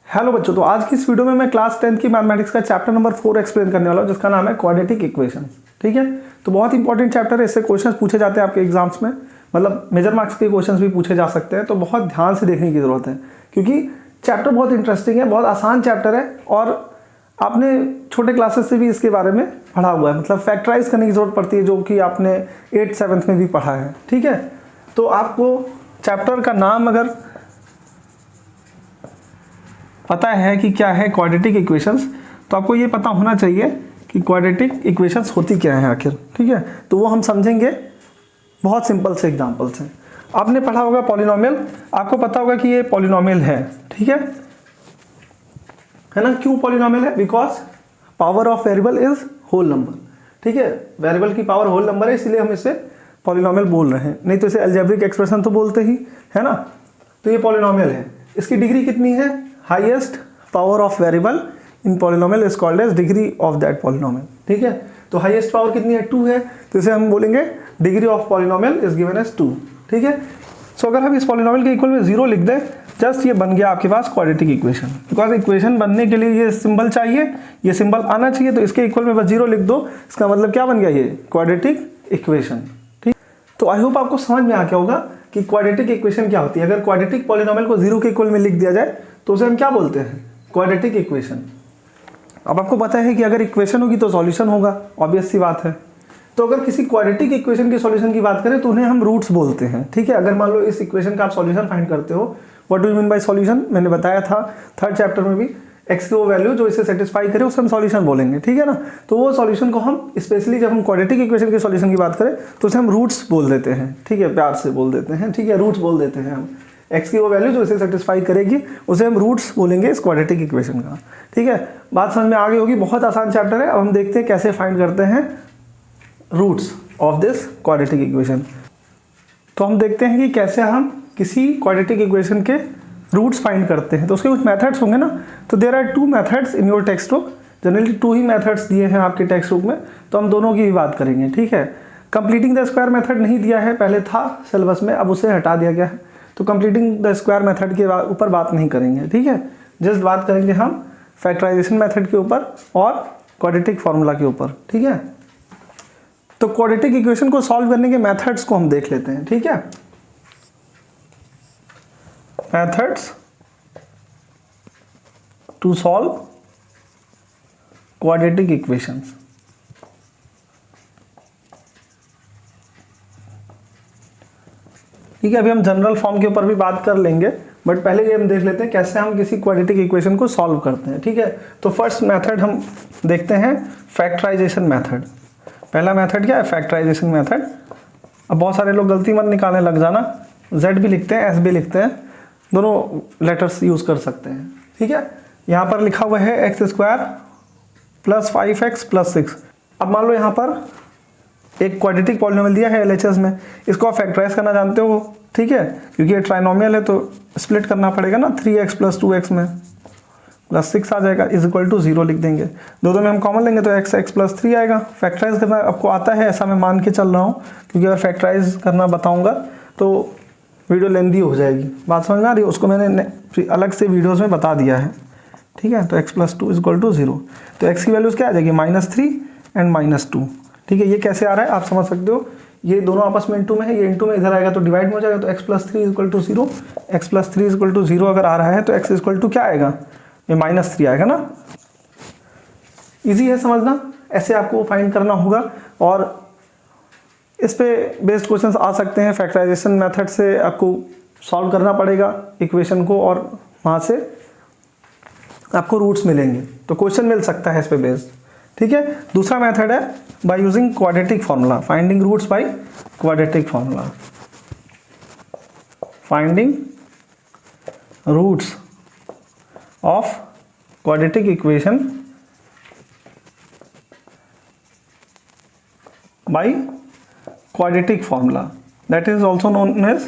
Hello बच्चों, तो आज की इस वीडियो में मैं क्लास 10 की मैथमेटिक्स का चैप्टर नंबर 4 एक्सप्लेन करने वाला हूँ, जिसका नाम है क्वाड्रेटिक इक्वेशन। ठीक है, तो बहुत इंपॉर्टेंट चैप्टर है। इससे क्वेश्चंस पूछे जाते हैं आपके एग्जाम्स में, मतलब मेजर मार्क्स के क्वेश्चंस भी पूछे जा सकते हैं। तो बहुत ध्यान से देखने की जरूरत है, क्योंकि चैप्टर बहुत इंटरेस्टिंग है, बहुत आसान चैप्टर है और आपने छोटे क्लासेस से भी इसके बारे में पढ़ा हुआ है। मतलब फैक्टराइज करने की जरूरत पड़ती है, जो कि आपने 8th 7th में भी पढ़ा है। ठीक है, तो आपको चैप्टर का नाम अगर पता है कि क्या है क्वाड्रेटिक इक्वेशंस, तो आपको ये पता होना चाहिए कि क्वाड्रेटिक इक्वेशंस होती क्या है आखिर। ठीक है, तो वो हम समझेंगे बहुत सिंपल से एग्जांपल से। आपने पढ़ा होगा पॉलिनोमियल, आपको पता होगा कि ये पॉलिनोमियल है। ठीक है ना। क्यों पॉलिनोमियल है? Because power of variable is whole number. ठीक है, वेरिएबल की पावर होल नंबर है, इसलिए हम इसे पॉलिनोमियल बोल रहे हैं, नहीं तो इसे अलजेब्रिक एक्सप्रेशन तो बोलते ही है ना। तो ये पॉलिनोमियल है। इसकी डिग्री कितनी है? Highest power of variable in polynomial is called as degree of that polynomial. ठीक है, तो हाईएस्ट पावर कितनी है? 2 है, तो इसे हम बोलेंगे degree of polynomial is given as 2। ठीक है, सो अगर हम इस पॉलिनोमियल के इक्वल में 0 लिख दें, जस्ट ये बन गया आपके पास क्वाड्रेटिक इक्वेशन। बिकॉज इक्वेशन बनने के लिए ये सिंबल चाहिए, ये सिंबल आना चाहिए, तो इसके इक्वल में बस 0 लिख दो, इसका मतलब क्या बन गया? ये क्वाड्रेटिक इक्वेशन। ठीक, तो आई होप आपको समझ में आ गया होगा कि क्वाड्रेटिक इक्वेशन क्या होती है। अगर क्वाड्रेटिक पॉलिनोमियल को 0 के इक्वल में लिख दिया जाए तो उसे हम क्या बोलते हैं? Quadratic equation. अब आपको पता है कि अगर इक्वेशन होगी तो सॉल्यूशन होगा, ऑब्वियस सी बात है। तो अगर किसी क्वाड्रेटिक इक्वेशन के सॉल्यूशन की बात करें तो उन्हें हम रूट्स बोलते हैं। ठीक है, अगर मान लो इस इक्वेशन का आप सॉल्यूशन फाइंड करते हो, what do you mean by solution? मैंने बताया था 3rd चैप्टर में भी, एक्स की वो वैल्यू जो इसे सेटिस्फाई करे उसे हम सॉल्यूशन बोलेंगे। ठीक है ना, तो वो सॉल्यूशन को हम स्पेशली जब हम क्वाड्रेटिक इक्वेशन के सॉल्यूशन की बात करें तो उसे हम रूट्स बोल देते हैं। ठीक है, प्यार से बोल देते हैं। ठीक है, रूट्स बोल देते हैं हम। एक्स की वो वैल्यू जो इसे सेटिस्फाई करेगी उसे हम रूट्स बोलेंगे इस क्वाड्रेटिक इक्वेशन का। ठीक है, बात समझ में आ गई होगी। बहुत आसान चैप्टर है। अब हम देखते हैं कैसे फाइंड करते हैं roots of this quadratic equation. तो हम देखते हैं कि कैसे हम किसी क्वाड्रेटिक इक्वेशन के रूट्स फाइंड करते हैं। तो उसके कुछ मेथड्स होंगे ना। तो there are 2 methods in your text book. Generally 2 ही मेथड्स दिए हैं आपके टेक्स्ट बुक में, तो हम दोनों की भी बात करेंगे। ठीक है, कंप्लीटिंग द स्क्वायर मेथड नहीं दिया है, पहले था सिलेबस में, अब उसे हटा दिया गया है। तो कंप्लीटिंग द स्क्वायर मेथड के ऊपर बात नहीं करेंगे। ठीक है, जस्ट बात करेंगे हम फैक्टराइजेशन मेथड के ऊपर और क्वाड्रेटिक फार्मूला के ऊपर। ठीक है, तो क्वाड्रेटिक इक्वेशन को सॉल्व करने के मेथड्स को हम देख लेते हैं। ठीक है, methods to solve quadratic equations. ठीक है, अभी हम जनरल फॉर्म के ऊपर भी बात कर लेंगे, बट पहले ये हम देख लेते हैं कैसे हम किसी क्वाड्रेटिक इक्वेशन को सॉल्व करते हैं। ठीक है, तो फर्स्ट मेथड हम देखते हैं फैक्टराइजेशन मेथड। पहला मेथड क्या है? Factorisation method. अब बहुत सारे लोग गलती मत निकालने लग जाना, Z भी लिखते हैं, S भी लिखते हैं, दोनों लेटर्स यूज कर सकते हैं। ठीक है, यहाँ पर लिखा हुआ है x² + 5x + 6। अब मान लो यहाँ पर एक क्वाड्रेटिक पॉलिनोमियल दिया है LHS में, इसको आप फैक्टराइज करना जानते हो। ठीक है, क्योंकि ये ट्राइनोमियल है तो स्प्लिट करना पड़ेगा ना, 3x + 2x में +6 आ जाएगा, = 0 लिख देंगे। दोनों में हम कॉमन लेंगे तो x + 3 आएगा। फैक्टराइज करना आपको आता है, ऐसा मैं मान के चल रहा हूँ, क्योंकि अगर फैक्टराइज करना बताऊँगा तो वीडियो लेंदी हो जाएगी। बात समझ में आ रही है? उसको मैंने अलग से वीडियोज़ में बता दिया है। ठीक है, तो x + 2 = 0। तो x की वैल्यूज़ क्या आ जाएगी? -3 एंड -2। ठीक है, ये कैसे आ रहा है आप समझ सकते हो। ये दोनों आपस में इनटू में है, ये इनटू में इधर आएगा तो डिवाइड में हो जाएगा। तो x + 3 = 0, x + 3 = 0 अगर आ रहा है तो x = क्या आएगा? ये -3 आएगा ना। इजी है समझना, ऐसे आपको फाइंड करना होगा और इस पे बेस्ड क्वेश्चंस आ सकते हैं। फैक्टराइजेशन मेथड से आपको सॉल्व करना पड़ेगा इक्वेशन को और वहाँ से आपको रूट्स मिलेंगे, तो क्वेश्चन मिल सकता है इस पे बेस्ड। ठीक है, दूसरा मेथड है by using quadratic formula, finding roots by quadratic formula. Finding roots of quadratic equation by quadratic formula, that is also known as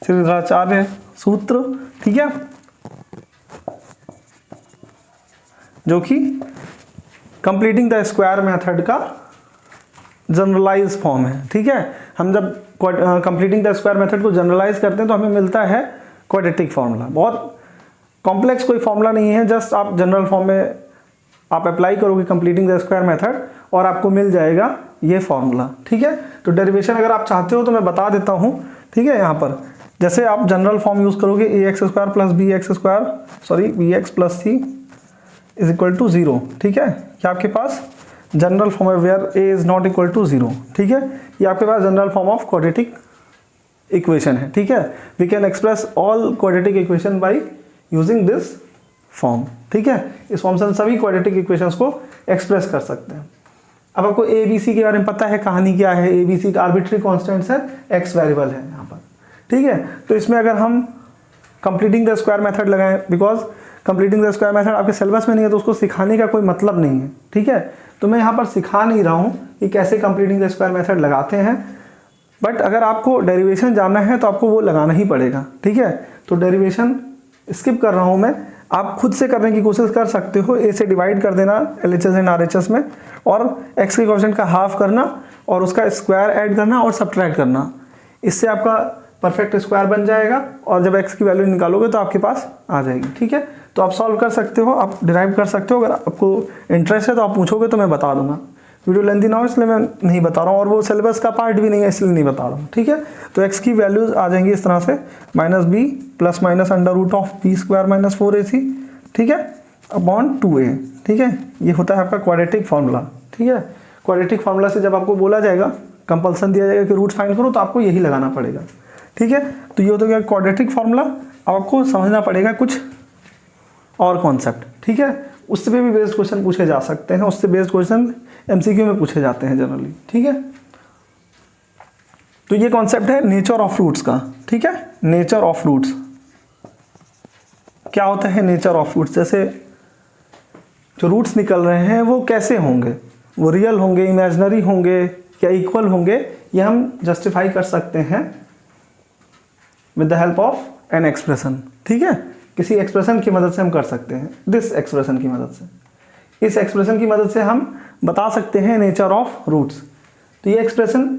Shridharacharya सूत्र। ठीक है, जो कि कंप्लीटिंग द स्क्वायर मेथड का जनरलाइज फॉर्म है। ठीक है, हम जब कंप्लीटिंग द स्क्वायर मेथड को जनरलाइज करते हैं तो हमें मिलता है क्वाड्रेटिक फार्मूला। बहुत कॉम्प्लेक्स कोई फॉर्मूला नहीं है, जस्ट आप जनरल फॉर्म में आप अप्लाई करोगे कंप्लीटिंग द स्क्वायर मेथड और आपको मिल जाएगा ये फॉर्मूला। ठीक है, तो डेरिवेशन अगर आप चाहते हो तो मैं बता देता हूँ। ठीक है, यहाँ पर जैसे आप जनरल फॉर्म यूज़ करोगे ax² plus B X plus C is equal to 0। ठीक है, ये आपके पास जनरल फॉर्म है where a is not equal to 0। ठीक है, ये आपके पास general form of quadratic equation है। ठीक है, we can express all quadratic equation by using this form. ठीक है, इस फॉर्म से हम सभी क्वाड्रेटिक इक्वेशंस को एक्सप्रेस कर सकते हैं। अब आपको ए बी सी के बारे में पता है, कहानी क्या है। ए बी सी का आर्बिट्री कॉन्स्टेंट्स है, एक्स वेरिएबल है यहाँ पर। ठीक है, तो इसमें अगर हम कंप्लीटिंग द स्क्वायर मेथड लगाएं, because completing the square method आपके सिलेबस में नहीं है तो उसको सिखाने का कोई मतलब नहीं है। ठीक है, तो मैं यहाँ पर सिखा नहीं रहा हूँ कि कैसे कंप्लीटिंग द स्क्वायर मेथड लगाते हैं, बट अगर आपको डेरिवेशन जानना है तो आपको वो लगाना ही पड़ेगा। ठीक है, तो डेरिवेशन स्किप कर रहा हूँ मैं, आप खुद से करने की कोशिश कर सकते हो। ए से डिवाइड कर देना LHS एंड RHS में, और x के कोएफिशिएंट का हाफ करना और उसका स्क्वायर ऐड करना और सब्ट्रैक्ट करना, इससे आपका परफेक्ट स्क्वायर बन जाएगा और जब x की वैल्यू निकालोगे तो आपके पास आ जाएगी। ठीक है, तो आप सॉल्व कर सकते हो, आप डिराइव कर सकते हो। अगर आपको इंटरेस्ट है तो आप पूछोगे तो मैं बता दूंगा। वीडियो लेंथी ना हो इसलिए मैं नहीं बता रहा हूँ, और वो सिलेबस का पार्ट भी नहीं है इसलिए नहीं बता रहा हूँ। ठीक है, तो x की वैल्यूज आ जाएंगी इस तरह से -b plus minus under root of b² - 4ac। ठीक है, अपॉन 2a। ठीक है, ये होता है आपका क्वाड्रेटिक फार्मूला। ठीक है, क्वाड्रेटिक फार्मूला से जब आपको बोला जाएगा, कंपल्सन दिया जाएगा कि रूट फाइंड करो, तो आपको यही लगाना पड़ेगा। ठीक है, तो ये होता है क्वाड्रेटिक फार्मूला। आपको समझना पड़ेगा कुछ और कॉन्सेप्ट। ठीक है, उससे भी बेस्ड क्वेश्चन पूछे जा सकते हैं, उससे बेस्ड क्वेश्चन MCQ में पूछे जाते हैं जनरली। ठीक है, तो ये कॉन्सेप्ट है नेचर ऑफ रूट्स का। ठीक है, नेचर ऑफ रूट्स क्या होता है? नेचर ऑफ रूट्स, जैसे जो रूट्स निकल रहे हैं वो कैसे होंगे, वो रियल होंगे, इमेजिनरी होंगे या इक्वल होंगे, ये हम जस्टिफाई कर सकते हैं with the help of an expression. ठीक है, किसी एक्सप्रेशन की मदद से हम कर सकते हैं, दिस एक्सप्रेशन की मदद से। इस एक्सप्रेशन की मदद से हम बता सकते हैं नेचर ऑफ रूट्स। तो ये एक्सप्रेशन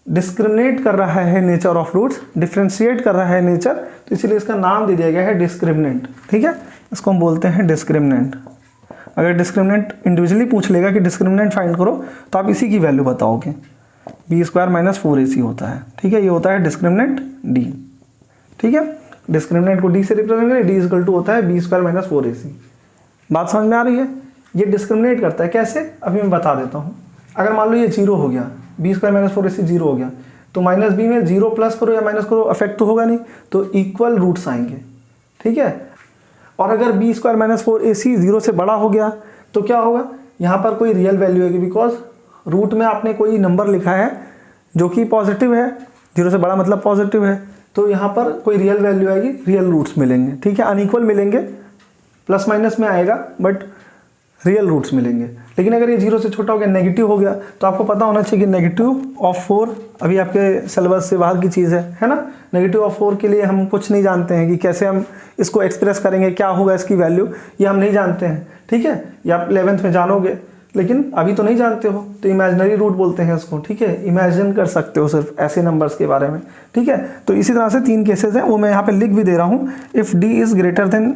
डिस्क्रिमिनेट कर रहा है नेचर ऑफ रूट्स, डिफ्रेंशिएट कर रहा है नेचर, तो इसीलिए इसका नाम दे दिया गया है डिस्क्रिमिनेंट। ठीक है, इसको हम बोलते हैं डिस्क्रिमिनेंट। अगर डिस्क्रिमिनेंट इंडिविजुअली पूछ लेगा कि डिस्क्रिमिनेंट फाइंड करो, तो आप इसी की वैल्यू बताओगे, b² - 4ac होता है। ठीक है, ये होता है डिस्क्रिमिनेंट d। ठीक है, डिस्क्रिमिनेंट को d से रिप्रेजेंट करें, d = होता है b² - 4ac। बात समझ में आ रही है? ये डिस्क्रिमिनेट करता है कैसे, अभी मैं बता देता हूँ। अगर मान लो ये 0 हो गया, b² - 4ac 0 हो गया, तो -b में 0 प्लस करो या माइनस करो, अफेक्ट तो होगा नहीं, तो इक्वल रूट्स आएंगे। ठीक है, और अगर b² - 4ac 0 से बड़ा हो गया तो क्या होगा, यहाँ पर कोई रियल वैल्यू आएगी, बिकॉज रूट में आपने कोई नंबर लिखा है जो कि पॉजिटिव है, 0 से बड़ा मतलब पॉजिटिव है, तो यहाँ पर कोई रियल वैल्यू आएगी, रियल रूट्स मिलेंगे। ठीक है, अनइक्वल मिलेंगे, प्लस माइनस में आएगा बट रियल रूट्स मिलेंगे। लेकिन अगर ये 0 से छोटा हो गया, नेगेटिव हो गया, तो आपको पता होना चाहिए कि -4 अभी आपके सिलेबस से बाहर की चीज़ है ना। -4 के लिए हम कुछ नहीं जानते हैं कि कैसे हम इसको एक्सप्रेस करेंगे, क्या होगा इसकी वैल्यू, ये हम नहीं जानते हैं। ठीक है, ये आप 11th में जानोगे, लेकिन अभी तो नहीं जानते हो, तो इमेजिनरी रूट बोलते हैं इसको। ठीक है, इमेजिन कर सकते हो सिर्फ ऐसे नंबर्स के बारे में। ठीक है, तो इसी तरह से 3 केसेस हैं, वो मैं यहाँ पे लिख भी दे रहा हूँ। If d is greater than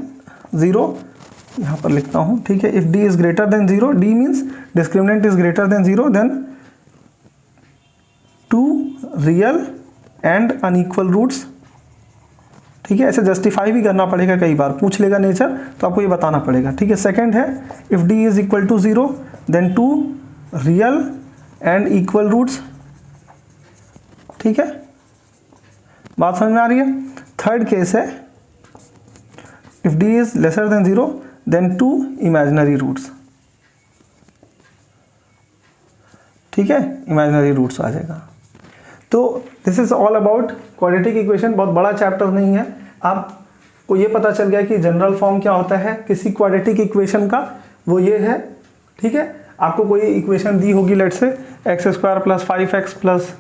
0, यहाँ पर लिखता हूँ। ठीक है, if d is greater than 0, d means discriminant is greater than 0, then 2 real and unequal roots. ठीक है, ऐसे जस्टिफाई भी करना पड़ेगा, कई बार पूछ लेगा नेचर तो आपको ये बताना पड़ेगा। ठीक है, सेकंड है if d is equal to 0, then 2 real and equal roots. ठीक है, बात समझ में आ रही है? थर्ड केस है if d is lesser than 0, then 2 imaginary roots. ठीक है, इमेजिनरी रूट्स आ जाएगा। तो this is all about quadratic equation. बहुत बड़ा चैप्टर नहीं है, आपको ये पता चल गया कि जनरल फॉर्म क्या होता है किसी क्वाड्रेटिक इक्वेशन का, वो ये है। ठीक है, आपको कोई इक्वेशन दी होगी, लेट्स से x² + 5x +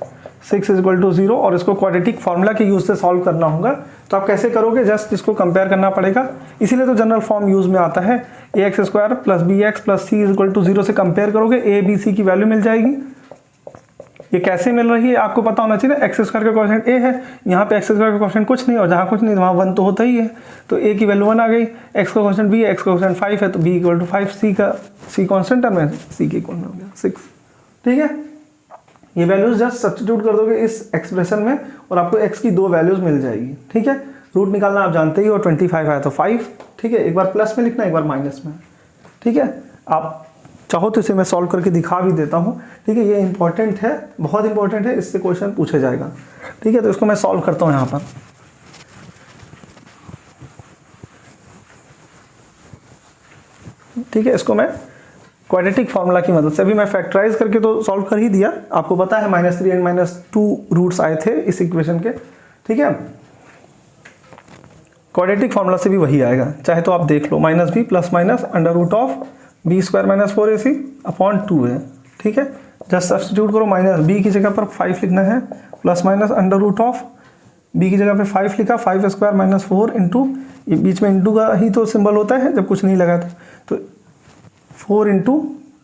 6 = 0, और इसको क्वाड्रेटिक फार्मूला के यूज से सॉल्व करना होगा। तो आप कैसे करोगे, जस्ट इसको कंपेयर करना पड़ेगा, इसीलिए तो जनरल फॉर्म यूज में आता है। ax² + bx + c = 0 से कंपेयर करोगे, a b c की वैल्यू मिल जाएगी, ये कैसे मिल रही है आपको पता होना चाहिए ना, एक्स स्क्वायर का कोएफिशिएंट ए है, यहाँ पे एक्स स्क्वायर का कोएफिशिएंट कुछ नहीं, और जहाँ कुछ नहीं वहाँ 1 तो होता ही है, तो ए की वैल्यू 1 आ गई, एक्स का कोएफिशिएंट बी है, एक्स का कोएफिशिएंट 5 है तो B equal to 5, C constant term है, सी के इक्वल में हो गया 6। ठीक है, ये वैल्यूज जस्ट सब्स्टिट्यूट कर दोगे इस एक्सप्रेशन में और आपको एक्स की 2 वैल्यूज मिल जाएगी। ठीक है, रूट निकालना आप जानते ही हो, 25 आया तो 5। ठीक है, एक बार प्लस में लिखना, एक बार माइनस में। ठीक है, आप चाहो तो इसे मैं सॉल्व करके दिखा भी देता हूँ। ठीक है, ये इंपॉर्टेंट है, बहुत इंपॉर्टेंट है, इससे क्वेश्चन पूछा जाएगा। ठीक है, तो इसको मैं सॉल्व करता हूँ यहाँ पर। ठीक है, इसको मैं क्वाड्रेटिक फार्मूला की मदद से, अभी मैं फैक्टराइज करके तो सॉल्व कर ही दिया, आपको पता है -3 एंड -2 रूट्स आए थे इस इक्वेशन के। ठीक है, क्वाड्रेटिक फार्मूला से भी वही आएगा, चाहे तो आप देख लो, -b plus minus under root of b square minus 4ac upon 2 है। ठीक है, जस्ट सब्स्टिट्यूट करो, -b की जगह पर 5 लिखना है, plus minus under root of b की जगह पे 5 लिखा, 5 स्क्वायर माइनस 4 इंटू, ये बीच में इंटू का ही तो सिंबल होता है जब कुछ नहीं लगा तो 4 इंटू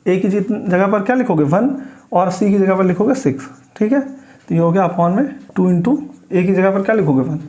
ए की जगह पर क्या लिखोगे 1 और c की जगह पर लिखोगे 6। ठीक है, तो ये हो गया अपॉन में 2 इंटू ए की जगह पर क्या लिखोगे 1।